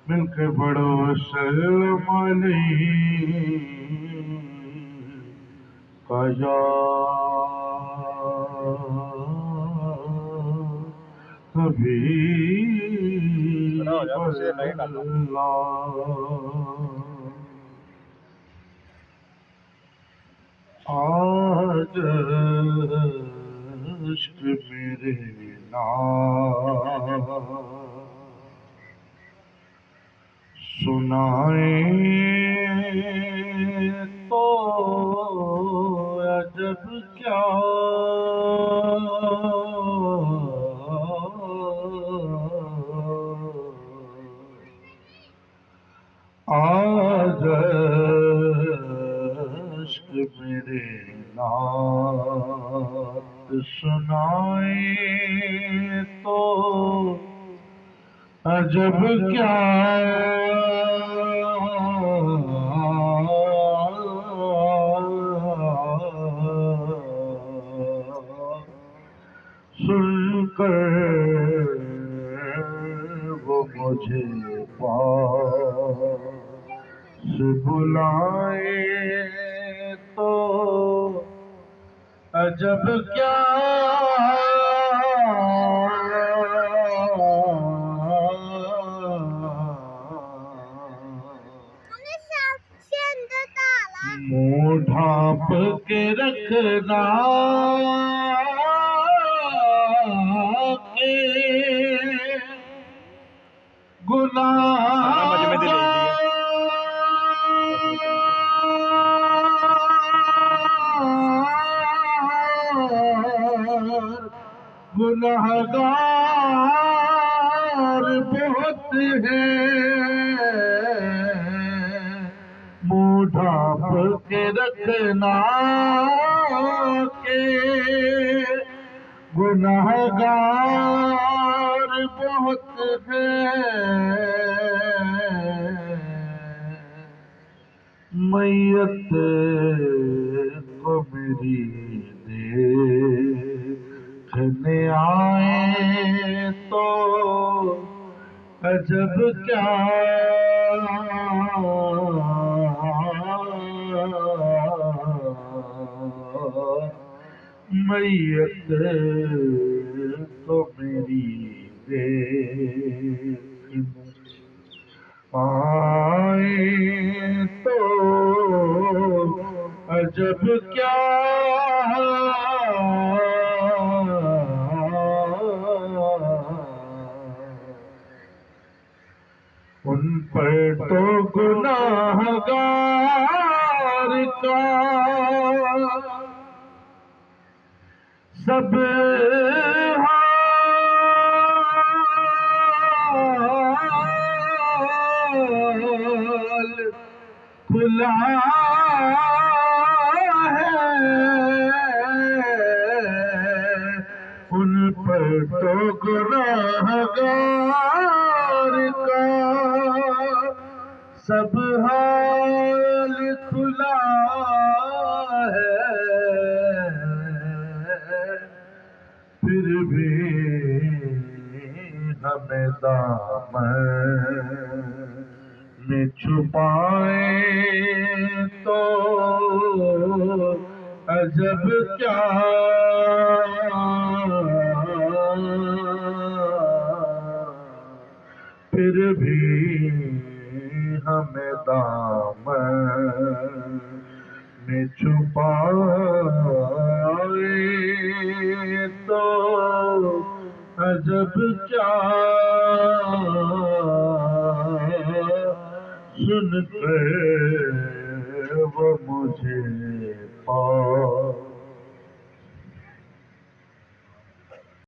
مل کے بڑو سلم علیکہ یا حبیب اللہ۔ آج عشق میرے نام سنائیں تو عجب کیا، آج عشق میرے نعت سنائیں تو عجب کیا، سن کر وہ مجھے پاس بلائیں تو عجب کیا، منہ ڈھانپ کے رکھنا کہ گنہگار بہت ہیں، منہ ڈھانپ کے رکھنا کہ گنہگار بہت ہیں، میت کو میری دیکھنے آئیں تو عجب کیا، میت کو میری دیکھنے آئیں تو عجب کیا، ان پر تو گناہگار کا سب حال کھلا ہے، ان پر تو گناہگار کا سب حال کھلا ہے، پھر بھی ہمیں دامن میں چھپائیں تو عجب کیا، پھر بھی ہمیں دامن میں چھپائیں تو عجب کیا، سن کر وہ مجھے پاس